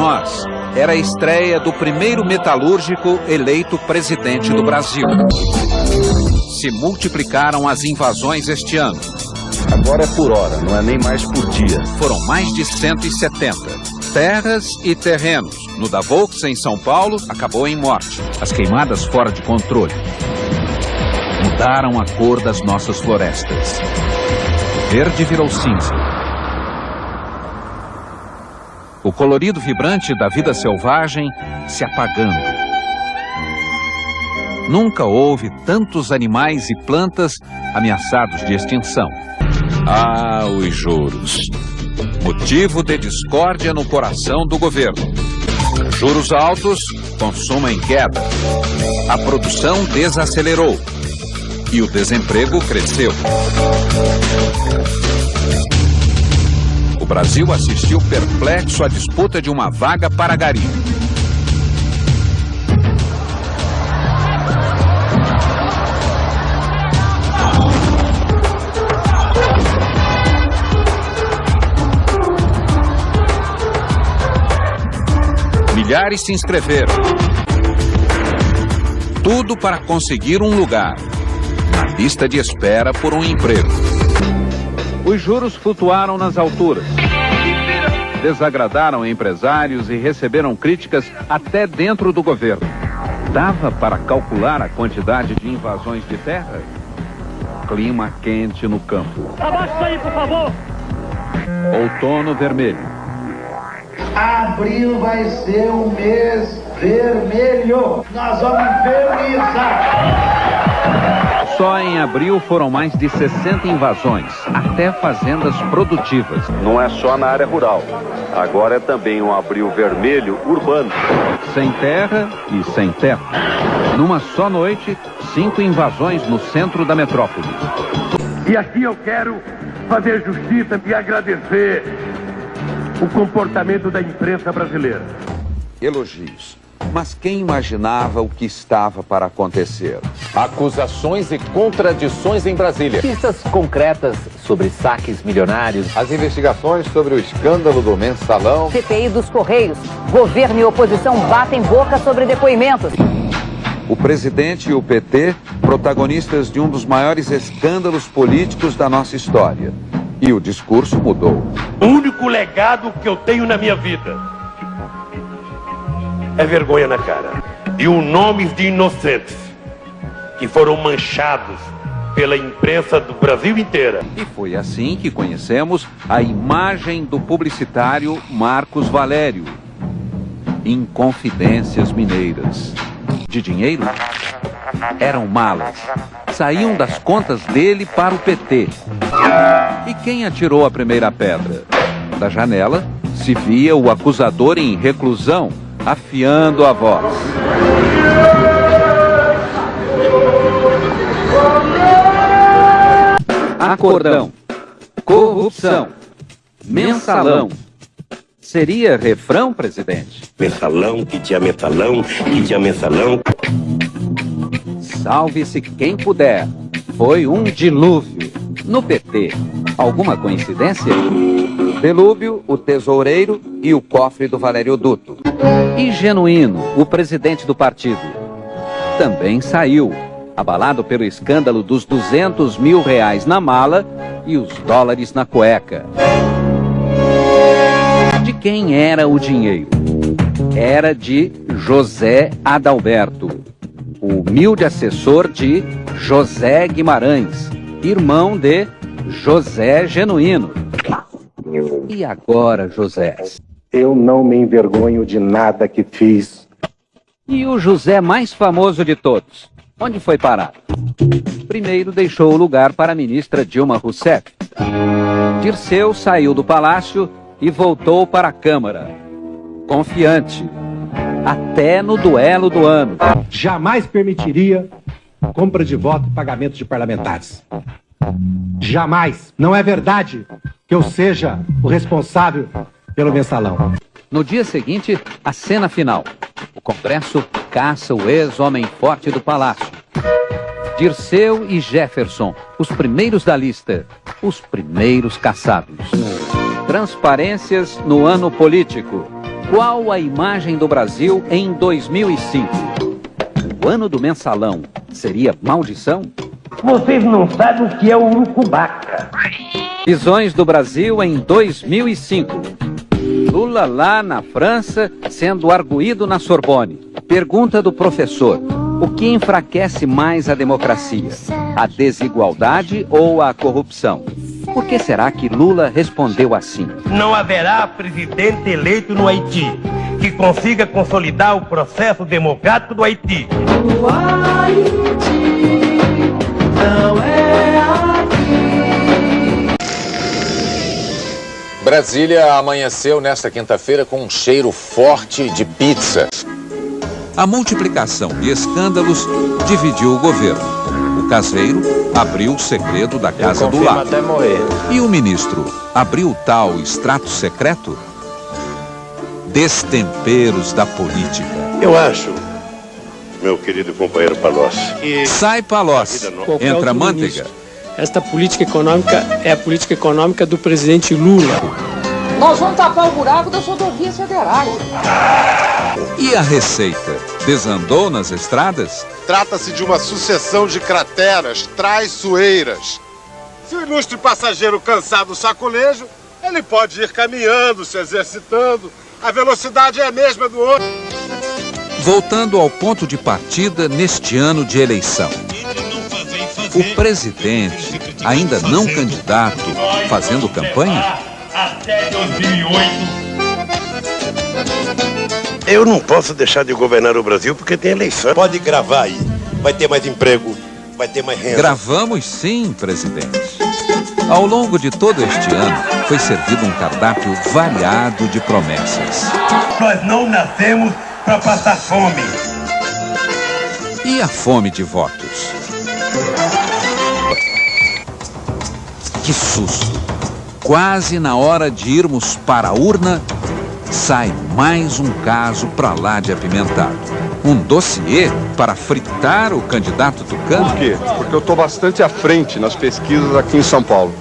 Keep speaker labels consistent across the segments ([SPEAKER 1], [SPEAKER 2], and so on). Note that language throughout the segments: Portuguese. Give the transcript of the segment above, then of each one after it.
[SPEAKER 1] nós, era a estreia do primeiro metalúrgico eleito presidente do Brasil. Se multiplicaram as invasões este ano.
[SPEAKER 2] Agora é por hora, não é nem mais por dia.
[SPEAKER 1] Foram mais de 170. Terras e terrenos. No da Volks, em São Paulo, acabou em morte. As queimadas fora de controle mudaram a cor das nossas florestas. Verde virou cinza. O colorido vibrante da vida selvagem se apagando. Nunca houve tantos animais e plantas ameaçados de extinção. Ah, os juros. Motivo de discórdia no coração do governo. Juros altos, consumo em queda. A produção desacelerou. E o desemprego cresceu. O Brasil assistiu perplexo à disputa de uma vaga para garimpo. Milhares se inscreveram. Tudo para conseguir um lugar na lista de espera por um emprego. Os juros flutuaram nas alturas. Desagradaram empresários e receberam críticas até dentro do governo. Dava para calcular a quantidade de invasões de terra? Clima quente no campo.
[SPEAKER 3] Abaixa isso aí, por favor!
[SPEAKER 1] Outono vermelho.
[SPEAKER 4] Abril vai ser um mês vermelho. Nós vamos vernizar.
[SPEAKER 1] Só em abril foram mais de 60 invasões, até fazendas produtivas.
[SPEAKER 2] Não é só na área rural. Agora é também um abril vermelho urbano.
[SPEAKER 1] Sem terra e sem teto. Numa só noite, 5 invasões no centro da metrópole.
[SPEAKER 5] E aqui eu quero fazer justiça e agradecer o comportamento da imprensa brasileira.
[SPEAKER 1] Elogios. Mas quem imaginava o que estava para acontecer?
[SPEAKER 6] Acusações e contradições em Brasília.
[SPEAKER 7] Pistas concretas sobre saques milionários.
[SPEAKER 6] As investigações sobre o escândalo do Mensalão.
[SPEAKER 8] CPI dos Correios. Governo e oposição batem boca sobre depoimentos.
[SPEAKER 1] O presidente e o PT, protagonistas de um dos maiores escândalos políticos da nossa história. E o discurso mudou.
[SPEAKER 5] O único legado que eu tenho na minha vida é vergonha na cara. E os nomes de inocentes que foram manchados pela imprensa do Brasil inteira.
[SPEAKER 1] E foi assim que conhecemos a imagem do publicitário Marcos Valério. Em Confidências Mineiras. De dinheiro? Eram malas. Saíam das contas dele para o PT. E quem atirou a primeira pedra? Da janela se via o acusador em reclusão, afiando a voz. Acordão, corrupção, mensalão. Seria refrão, presidente?
[SPEAKER 5] Mensalão, que tinha mensalão, que tinha mensalão.
[SPEAKER 1] Salve-se quem puder. Foi um dilúvio. No PT, alguma coincidência? Delúbio, o tesoureiro e o cofre do Valério Duto. E Genuíno, o presidente do partido, também saiu, abalado pelo escândalo dos R$200 mil na mala e os dólares na cueca. De quem era o dinheiro? Era de José Adalberto, o humilde assessor de José Guimarães, irmão de José Genuíno. E agora, José?
[SPEAKER 9] Eu não me envergonho de nada que fiz.
[SPEAKER 1] E o José mais famoso de todos? Onde foi parar? Primeiro deixou o lugar para a ministra Dilma Rousseff. Dirceu saiu do palácio e voltou para a Câmara. Confiante. Até no duelo do ano.
[SPEAKER 9] Jamais permitiria compra de voto e pagamento de parlamentares. Jamais. Não é verdade que eu seja o responsável pelo mensalão.
[SPEAKER 1] No dia seguinte, a cena final. O Congresso caça o ex-homem forte do Palácio. Dirceu e Jefferson, os primeiros da lista, os primeiros caçados. Transparências no ano político. Qual a imagem do Brasil em 2005? O ano do mensalão seria maldição?
[SPEAKER 4] Vocês não sabem o que é o urucubaca.
[SPEAKER 1] Visões do Brasil em 2005. Lula lá na França, sendo arguído na Sorbonne. Pergunta do professor: o que enfraquece mais a democracia? A desigualdade ou a corrupção? Por que será que Lula respondeu assim?
[SPEAKER 5] Não haverá presidente eleito no Haiti que consiga consolidar o processo democrático do Haiti.
[SPEAKER 4] O Haiti não é aqui.
[SPEAKER 6] Brasília amanheceu nesta quinta-feira com um cheiro forte de pizza.
[SPEAKER 1] A multiplicação de escândalos dividiu o governo. O caseiro abriu o segredo da casa do lado.
[SPEAKER 6] Até morrer.
[SPEAKER 1] E o ministro abriu tal extrato secreto? Destemperos da política.
[SPEAKER 5] Eu acho, meu querido companheiro Palocci, que
[SPEAKER 1] Sai Palocci, entra Manteiga.
[SPEAKER 3] Esta política econômica é a política econômica do presidente Lula.
[SPEAKER 8] Nós vamos tapar o buraco das rodovias federais.
[SPEAKER 1] E a Receita desandou nas estradas?
[SPEAKER 10] Trata-se de uma sucessão de crateras traiçoeiras. Se o ilustre passageiro cansar do sacolejo, ele pode ir caminhando, se exercitando. A velocidade é a mesma do outro.
[SPEAKER 1] Voltando ao ponto de partida neste ano de eleição. O presidente, ainda não candidato, fazendo campanha?
[SPEAKER 5] até 2008. Eu não posso deixar de governar o Brasil porque tem eleição. Pode gravar aí. Vai ter mais emprego, vai ter mais renda.
[SPEAKER 1] Gravamos sim, presidente. Ao longo de todo este ano, foi servido um cardápio variado de promessas.
[SPEAKER 5] Nós não nascemos para passar fome.
[SPEAKER 1] E a fome de votos? Que susto! Quase na hora de irmos para a urna, sai mais um caso pra lá de apimentado. Um dossiê para fritar o candidato tucano?
[SPEAKER 10] Por quê? Porque eu estou bastante à frente nas pesquisas aqui em São Paulo.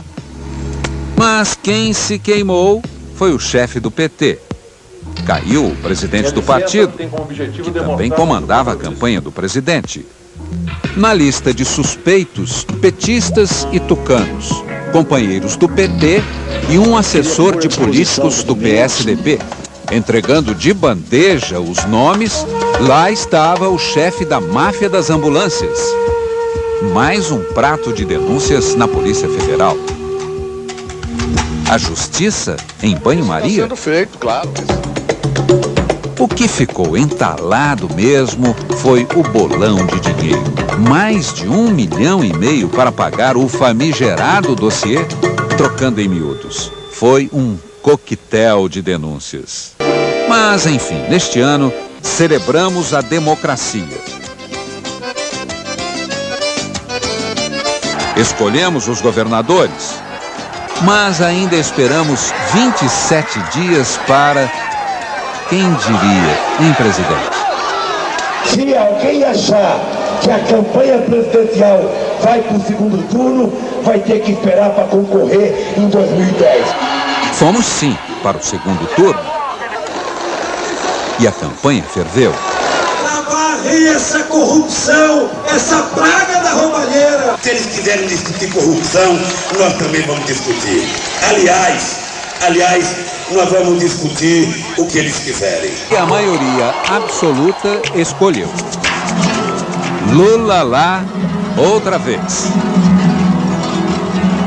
[SPEAKER 1] Mas quem se queimou foi o chefe do PT. Caiu o presidente do partido, que também comandava a campanha do presidente. Na lista de suspeitos, petistas e tucanos, companheiros do PT e um assessor de políticos do PSDB. Entregando de bandeja os nomes, lá estava o chefe da máfia das ambulâncias. Mais um prato de denúncias na Polícia Federal. A justiça em banho-maria?
[SPEAKER 10] Está sendo feito, claro.
[SPEAKER 1] O que ficou entalado mesmo foi o bolão de dinheiro. Mais de 1,5 milhão para pagar o famigerado dossiê, trocando em miúdos. Foi um coquetel de denúncias. Mas, enfim, neste ano, celebramos a democracia. Escolhemos os governadores, mas ainda esperamos 27 dias para... Quem diria, hein, presidente?
[SPEAKER 4] Se alguém achar que a campanha presidencial vai para o segundo turno, vai ter que esperar para concorrer em 2010.
[SPEAKER 1] Fomos sim para o segundo turno. E a campanha ferveu.
[SPEAKER 4] Para varrer essa corrupção, essa praga da roubalheira.
[SPEAKER 5] Se eles quiserem discutir corrupção, nós também vamos discutir. Aliás, nós vamos discutir o que eles quiserem.
[SPEAKER 1] E a maioria absoluta escolheu. Lula lá, outra vez.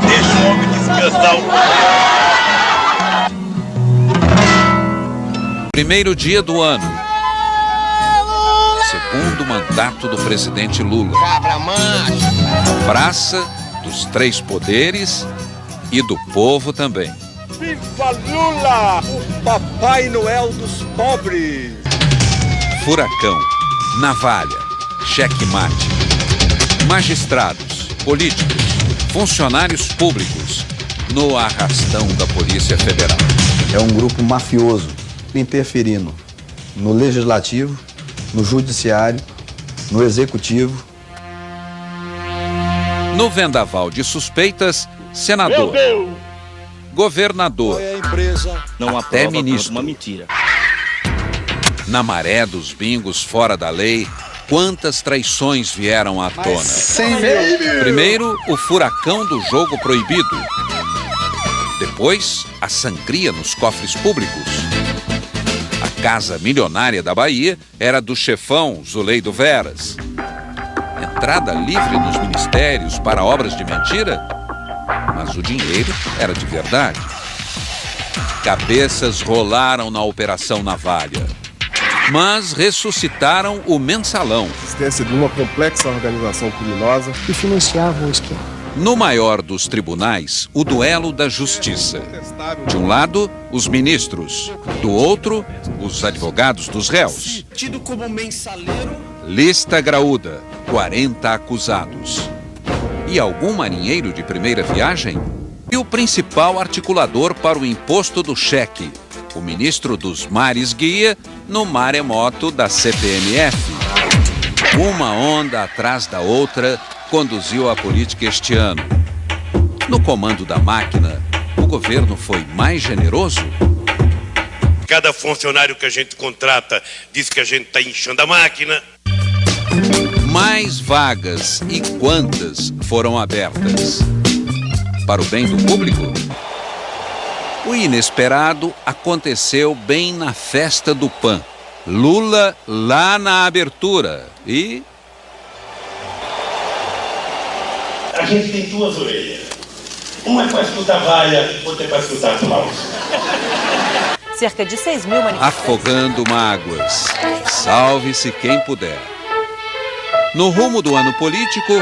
[SPEAKER 5] Deixa o homem descansar um pouco.
[SPEAKER 1] Primeiro dia do ano. Segundo mandato do presidente Lula.
[SPEAKER 10] Cabra macho.
[SPEAKER 1] Praça dos Três Poderes e do povo também.
[SPEAKER 10] Viva Lula, o Papai Noel dos pobres.
[SPEAKER 1] Furacão, navalha, checkmate. Magistrados, políticos, funcionários públicos no arrastão da Polícia Federal.
[SPEAKER 11] É um grupo mafioso interferindo no legislativo, no judiciário, no executivo.
[SPEAKER 1] No vendaval de suspeitas, senador, governador,
[SPEAKER 12] não
[SPEAKER 1] até ministro.
[SPEAKER 12] Uma mentira.
[SPEAKER 1] Na maré dos bingos fora da lei, quantas traições vieram à tona. Primeiro, o furacão do jogo proibido. Depois, a sangria nos cofres públicos. A casa milionária da Bahia era do chefão Zuleide Veras. Entrada livre nos ministérios para obras de mentira, mas o dinheiro era de verdade. Cabeças rolaram na Operação Navalha, mas ressuscitaram o mensalão.
[SPEAKER 12] Existência de uma complexa organização criminosa
[SPEAKER 3] que financiava o esquema.
[SPEAKER 1] No maior dos tribunais, o duelo da justiça. De um lado, os ministros. Do outro, os advogados dos réus.
[SPEAKER 13] Tido como mensaleiro.
[SPEAKER 1] Lista graúda, 40 acusados. E algum marinheiro de primeira viagem? E o principal articulador para o imposto do cheque, o ministro dos Mares Guia, no maremoto da CPMF. Uma onda atrás da outra conduziu a política este ano. No comando da máquina, o governo foi mais generoso?
[SPEAKER 5] Cada funcionário que a gente contrata diz que a gente está inchando a máquina.
[SPEAKER 1] Mais vagas e quantas foram abertas? Para o bem do público? O inesperado aconteceu bem na festa do PAN. Lula lá na abertura e...
[SPEAKER 5] A gente tem duas orelhas. Uma é para escutar vaia, outra é para escutar aplausos.
[SPEAKER 8] Cerca de 6 mil manifestantes.
[SPEAKER 1] Afogando mágoas. Salve-se quem puder. No rumo do ano político,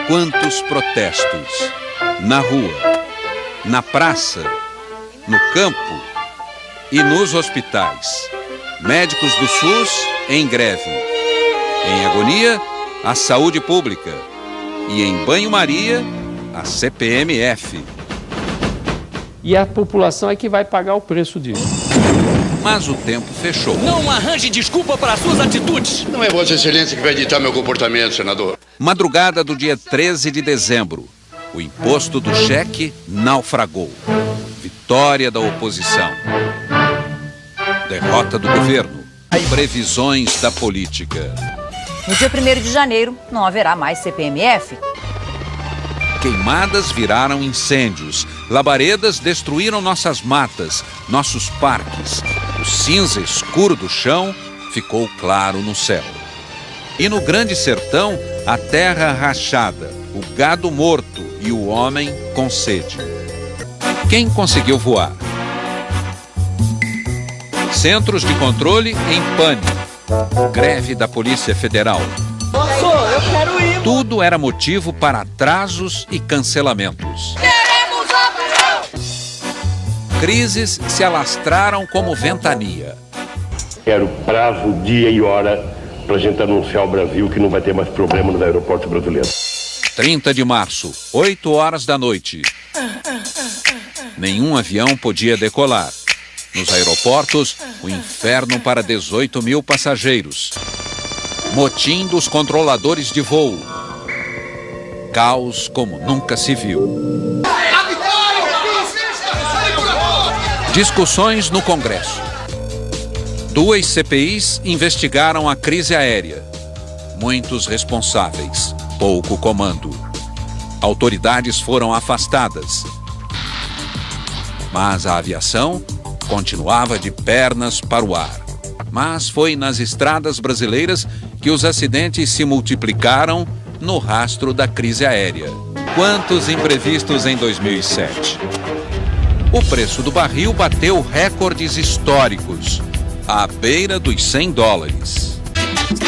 [SPEAKER 1] quantos protestos. Na rua, na praça, no campo e nos hospitais. Médicos do SUS em greve. Em agonia, a saúde pública. E em banho-maria, a CPMF.
[SPEAKER 3] E a população é que vai pagar o preço disso.
[SPEAKER 1] Mas o tempo fechou.
[SPEAKER 13] Não arranje desculpa para as suas atitudes.
[SPEAKER 14] Não é Vossa Excelência que vai ditar meu comportamento, senador.
[SPEAKER 1] Madrugada do dia 13 de dezembro, o imposto do cheque naufragou. Vitória da oposição. Derrota do governo. Previsões da política.
[SPEAKER 8] No dia 1º de janeiro, não haverá mais CPMF.
[SPEAKER 1] Queimadas viraram incêndios. Labaredas destruíram nossas matas, nossos parques. O cinza escuro do chão ficou claro no céu. E no Grande Sertão, a terra rachada, o gado morto e o homem com sede. Quem conseguiu voar? Centros de controle em pânico. Greve da Polícia Federal.
[SPEAKER 13] Eu quero ir.
[SPEAKER 1] Tudo era motivo para atrasos e cancelamentos.
[SPEAKER 13] Queremos avião.
[SPEAKER 1] Crises se alastraram como ventania.
[SPEAKER 15] Quero prazo, dia e hora para a gente anunciar ao Brasil que não vai ter mais problema nos aeroportos brasileiros.
[SPEAKER 1] 30 de março, 8 horas da noite. Nenhum avião podia decolar. Nos aeroportos, o inferno para 18 mil passageiros. Motim dos controladores de voo. Caos como nunca se viu. Discussões no Congresso. 2 CPIs investigaram a crise aérea. Muitos responsáveis, pouco comando. Autoridades foram afastadas. Mas a aviação continuava de pernas para o ar. Mas foi nas estradas brasileiras que os acidentes se multiplicaram no rastro da crise aérea. Quantos imprevistos em 2007? O preço do barril bateu recordes históricos, à beira dos $100.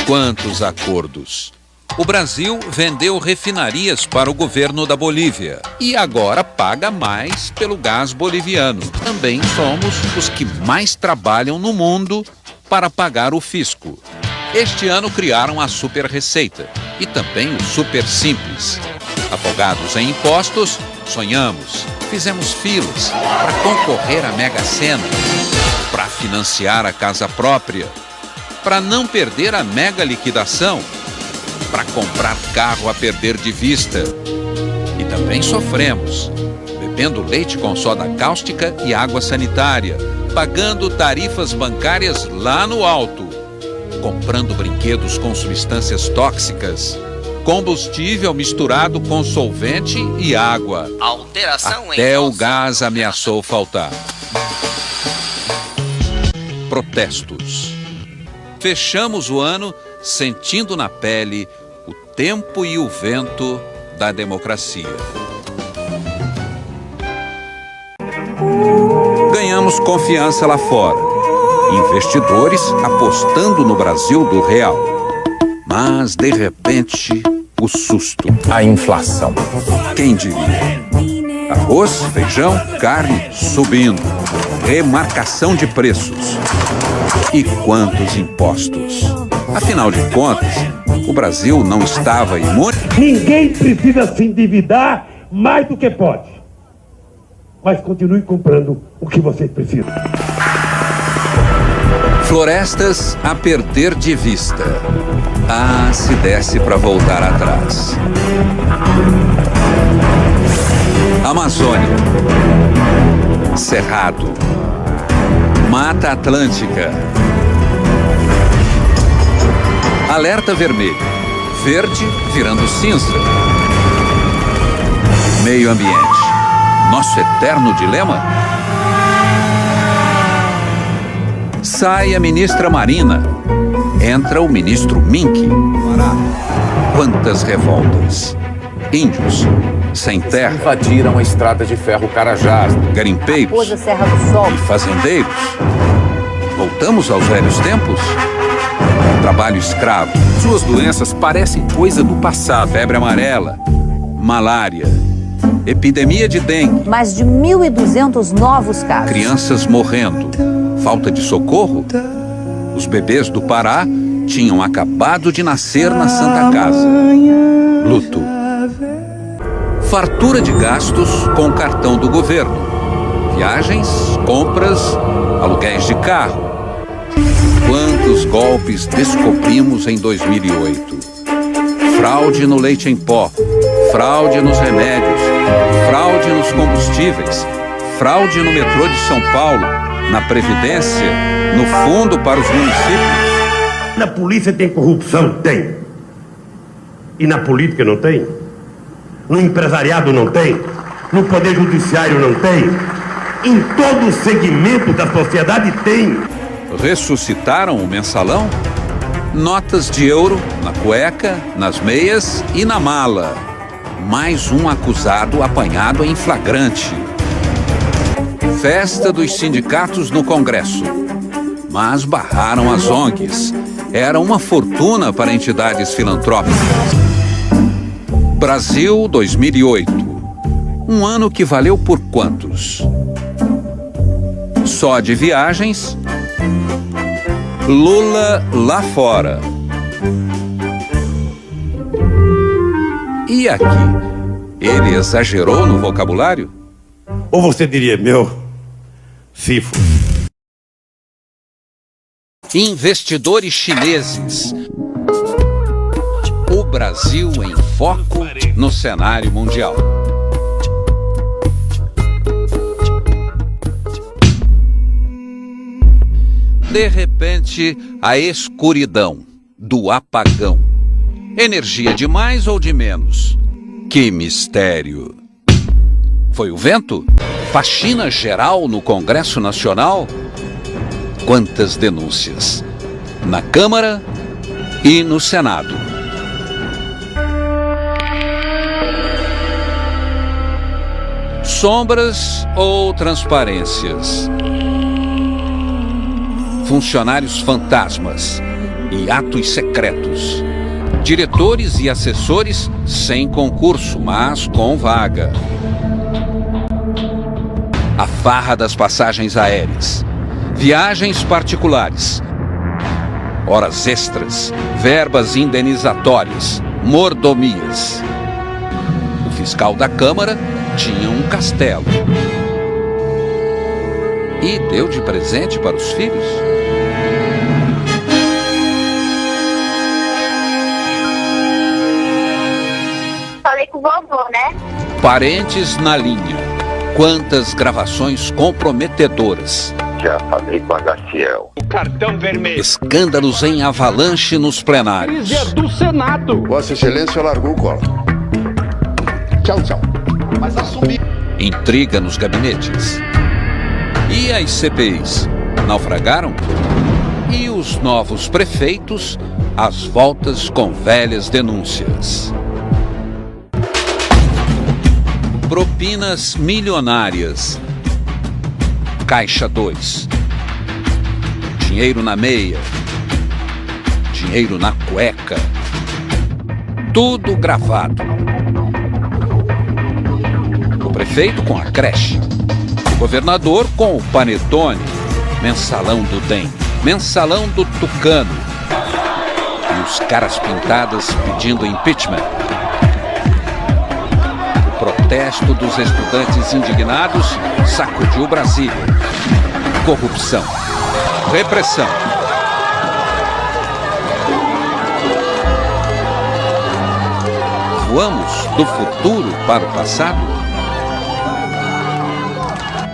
[SPEAKER 1] Quantos acordos? O Brasil vendeu refinarias para o governo da Bolívia e agora paga mais pelo gás boliviano. Também somos os que mais trabalham no mundo para pagar o fisco. Este ano criaram a Super Receita e também o Super Simples. Afogados em impostos, sonhamos, fizemos filas para concorrer à Mega Sena, para financiar a casa própria, para não perder a mega liquidação, para comprar carro a perder de vista. E também sofremos, bebendo leite com soda cáustica e água sanitária, pagando tarifas bancárias lá no alto comprando brinquedos com substâncias tóxicas, combustível misturado com solvente e água.
[SPEAKER 13] Alteração
[SPEAKER 1] Até o gás ameaçou faltar. Protestos. Fechamos o ano sentindo na pele o tempo e o vento da democracia. Ganhamos confiança lá fora. Investidores apostando no Brasil do real. Mas, de repente, o susto.
[SPEAKER 6] A inflação.
[SPEAKER 1] Quem diria? Arroz, feijão, carne subindo. Remarcação de preços. E quantos impostos? Afinal de contas, o Brasil não estava imune?
[SPEAKER 4] Ninguém precisa se endividar mais do que pode. Mas continue comprando o que vocês precisam.
[SPEAKER 1] Florestas a perder de vista. Ah, se desse para voltar atrás. Amazônia. Cerrado. Mata Atlântica. Alerta vermelho. Verde virando cinza. Meio ambiente. Nosso eterno dilema? Sai a ministra Marina. Entra o ministro Mink. Quantas revoltas. Índios, sem terra.
[SPEAKER 6] Invadiram a estrada de ferro Carajás.
[SPEAKER 1] Garimpeiros
[SPEAKER 8] Serra do Sol.
[SPEAKER 1] e fazendeiros. Voltamos aos velhos tempos? Trabalho escravo.
[SPEAKER 16] Suas doenças parecem coisa do passado.
[SPEAKER 1] Febre amarela, malária, epidemia de dengue.
[SPEAKER 8] Mais de 1.200 novos casos.
[SPEAKER 1] Crianças morrendo. Falta de socorro? Os bebês do Pará tinham acabado de nascer na Santa Casa. Luto. Fartura de gastos com o cartão do governo. Viagens, compras, aluguéis de carro. Quantos golpes descobrimos em 2008? Fraude no leite em pó, fraude nos remédios, fraude nos combustíveis, fraude no metrô de São Paulo, na Previdência, no fundo para os municípios.
[SPEAKER 4] Na polícia tem corrupção? Tem. E na política não tem? No empresariado não tem? No poder judiciário não tem? Em todo segmento da sociedade tem.
[SPEAKER 1] Ressuscitaram o mensalão? Notas de euro na cueca, nas meias e na mala. Mais um acusado apanhado em flagrante. Festa dos sindicatos no Congresso. Mas barraram as ONGs. Era uma fortuna para entidades filantrópicas. Brasil 2008. Um ano que valeu por quantos? Só de viagens. Lula lá fora. E aqui? Ele exagerou no vocabulário?
[SPEAKER 4] Ou você diria, meu, cifo.
[SPEAKER 1] Investidores chineses. O Brasil em foco no cenário mundial. De repente, a escuridão do apagão. Energia de mais ou de menos? Que mistério! Foi o vento? Faxina geral no Congresso Nacional? Quantas denúncias? Na Câmara e no Senado. Sombras ou transparências? Funcionários fantasmas e atos secretos. Diretores e assessores sem concurso, mas com vaga. A farra das passagens aéreas. Viagens particulares. Horas extras. Verbas indenizatórias. Mordomias. O fiscal da Câmara tinha um castelo. E deu de presente para os filhos?
[SPEAKER 17] Falei com o vovô, né?
[SPEAKER 1] Parentes na linha. Quantas gravações comprometedoras.
[SPEAKER 2] Já falei com a Gaciel.
[SPEAKER 18] cartão vermelho.
[SPEAKER 1] Escândalos em avalanche nos plenários.
[SPEAKER 18] Crise do Senado.
[SPEAKER 14] Vossa Excelência largou o colo. Tchau, tchau.
[SPEAKER 18] Mas assumir.
[SPEAKER 1] Intriga nos gabinetes. E as CPIs naufragaram? E os novos prefeitos às voltas com velhas denúncias. Propinas milionárias. Caixa 2. Dinheiro na meia. Dinheiro na cueca. Tudo gravado. O prefeito com a creche. O governador com o panetone. Mensalão do DEM. Mensalão do Tucano. E os caras pintadas pedindo impeachment. O protesto dos estudantes indignados sacudiu Brasília. Corrupção. Repressão. Voamos do futuro para o passado?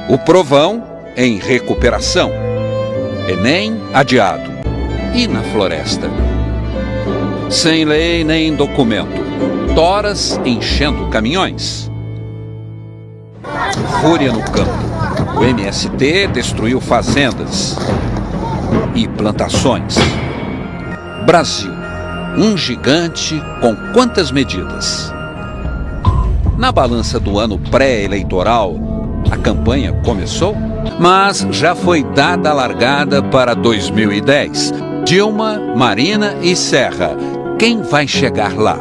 [SPEAKER 1] O Provão em recuperação. Enem adiado. E na floresta? Sem lei nem documento. Toras enchendo caminhões. Fúria no campo. O MST destruiu fazendas e plantações. Brasil, um gigante com quantas medidas? Na balança do ano pré-eleitoral, a campanha começou, mas já foi dada a largada para 2010. Dilma, Marina e Serra. Quem vai chegar lá?